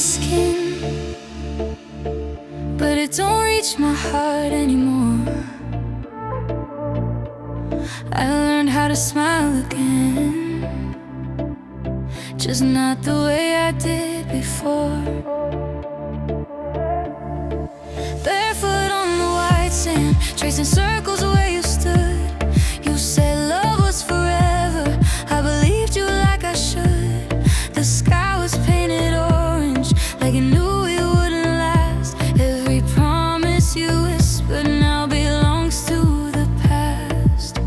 skin, but it don't reach my heart anymore. I learned how to smile again, just not the way I did before. Barefoot on the white sand, tracing circles where you stood. You said love was forever, I believed you like I should. The sky was painted orange, like it knew it wouldn't last. Every promise you whispered now belongs to the past.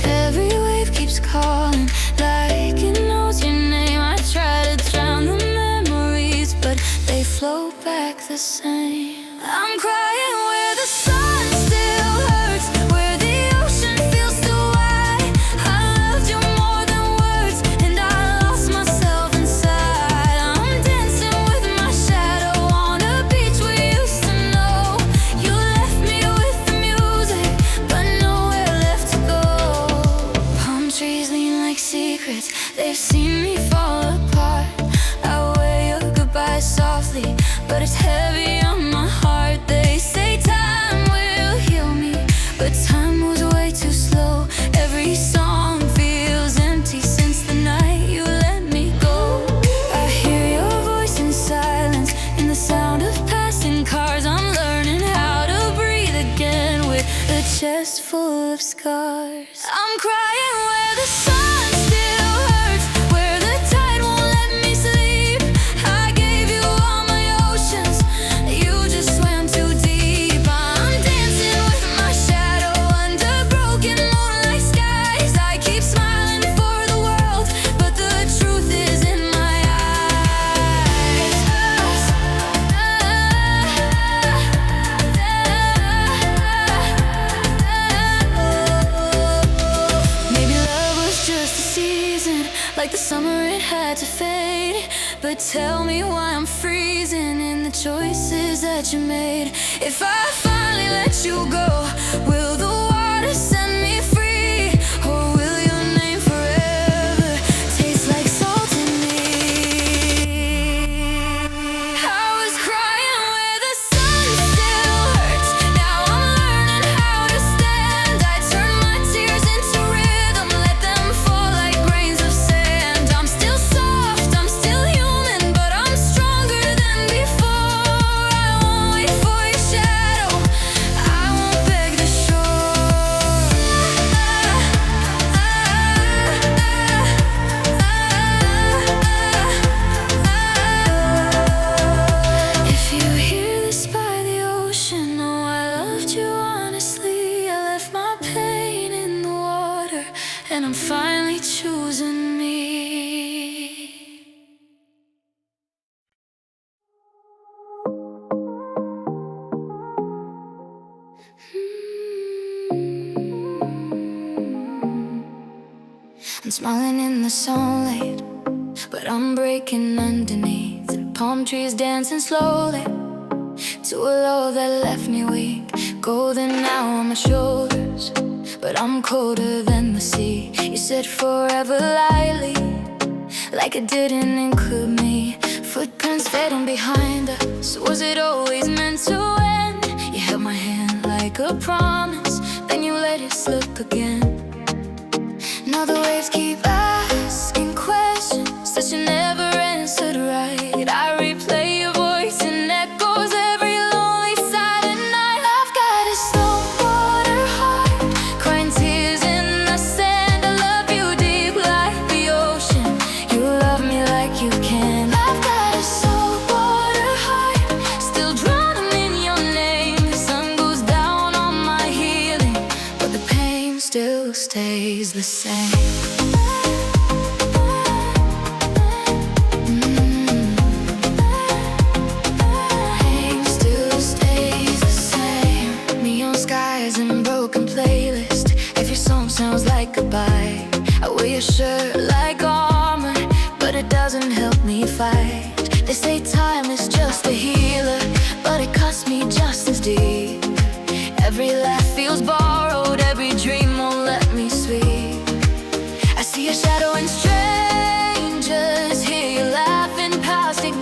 Every wave keeps calling, like it knows your name. I try to drown the memories, but they flow back the same. I'm crying where the sun still hurts, where the ocean feels still wide. I loved you more than words, and I lost myself inside. I'm dancing with my shadow on a beach we used to know. You left me with the music, but nowhere left to go. Palm trees lean like secrets, they've seen me fall apart. I wear your goodbye softly, but it's heavy on my heart. They say time will heal me, but time was way too slow. Every song feels empty since the night you let me go. I hear your voice in silence, in the sound of passing cars. I'm learning how to breathe again with a chest full of scars. I'm crying where the sun still hurts, where the tide won't let me sleep. I gave you all my oceans, you just swam too deep. I'm dancing with my shadow under broken moonlight skies. I keep smiling for the world, but the truth is in my eyes. Maybe love was just a season, like the summer it had to fade. But tell me why I'm freezing in the choices that you made. If I finally let you go, will the water set me free? Or will your name forever taste like salt to me? I was crying where the sun still hurts, now I'm learning how to stand. I turn my tears into rhythm, let them fall like grains of sand. I'm still soft, I'm still human, but I'm stronger than before. I won't wait for your shadow, I won't beg the shore. If you hear this by the ocean, oh, I loved you honestly. I left my pain in the water, and I'm finally choosing me. I'm smiling in the sunlight, but I'm breaking underneath. Palm trees dancing slowly to a love that left me weak. Golden now on my shoulders, but I'm colder than the sea. You said forever lightly, like it didn't include me. Footprints fading behind us, was it always meant to end? You held my hand like a promise, then you let it slip again. Now the waves keep asking questions that you never answered right. I replay your voice and echoes every lonely silent night. I've got a saltwater heart, crying tears in the sand. I love you deep like the ocean, you love me like you can. I've got a saltwater heart, still drowning in your name. The sun goes down on my healing, but the pain still stays the same. Pain still stays the same. Neon skies and broken playlist. If your song sounds like goodbye, I wear your shirt like armor, but it doesn't help me fight. They say time is just a healer, but it cuts me just as deep. Every laugh feels borrowed, every dream won't let me sleep. I see a shadow in strangers, hear you laughing past it.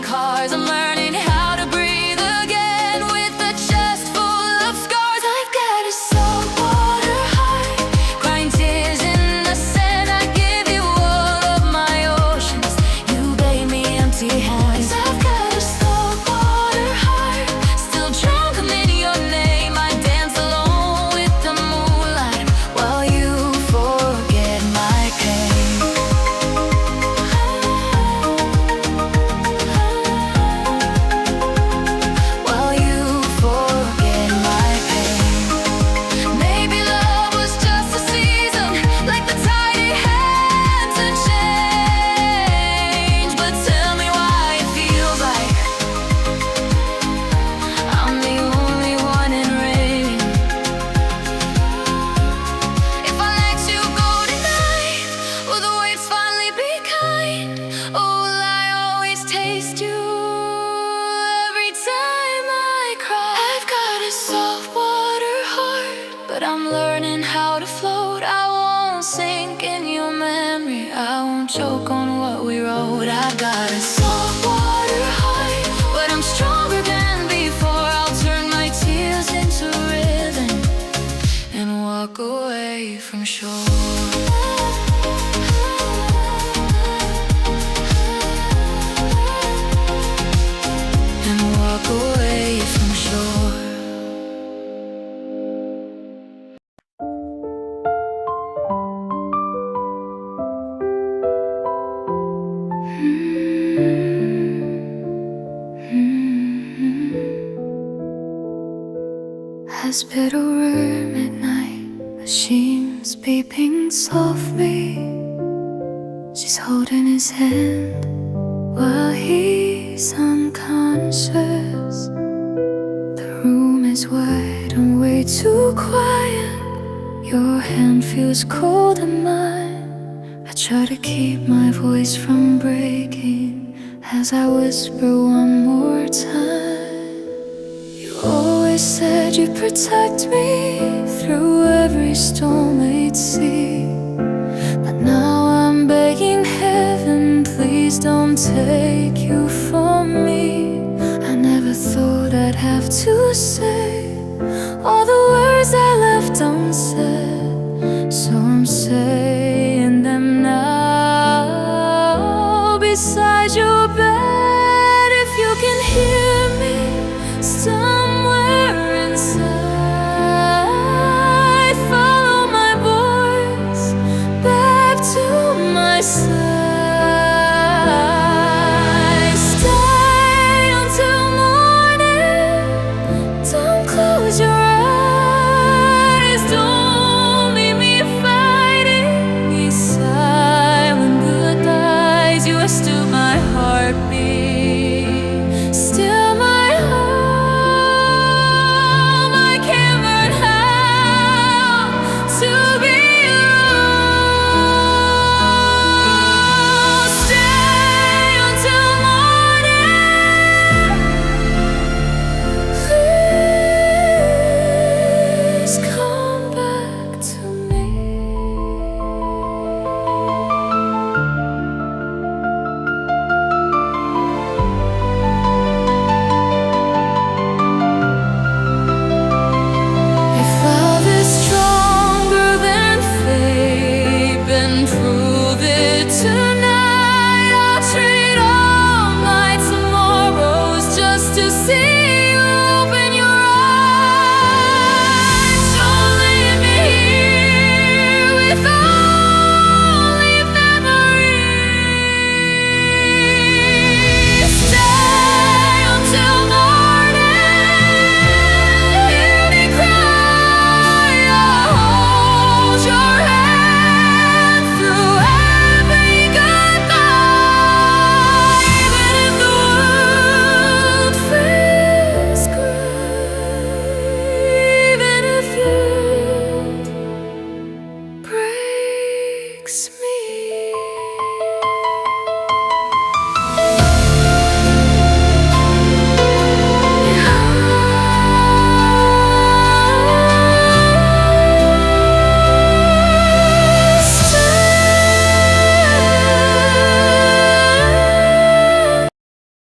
but I'm learning how to float. I won't sink in your memory, I won't choke on what we wrote. I got a saltwater heart, but I'm stronger than before. I'll turn my tears into rhythm and walk away from shore. Away from shore. As bitter midnight machines beeping softly, she's holding his hand while he's unconscious. The room is wide and way too quiet. Your hand feels cold in mine. I try to keep my voice from breaking as I whisper one more time. You always said you'd protect me through every storm at sea, but now I'm begging heaven, please don't take you from me. I never thought I'd have to say all the words I left unsaid, so I'm saying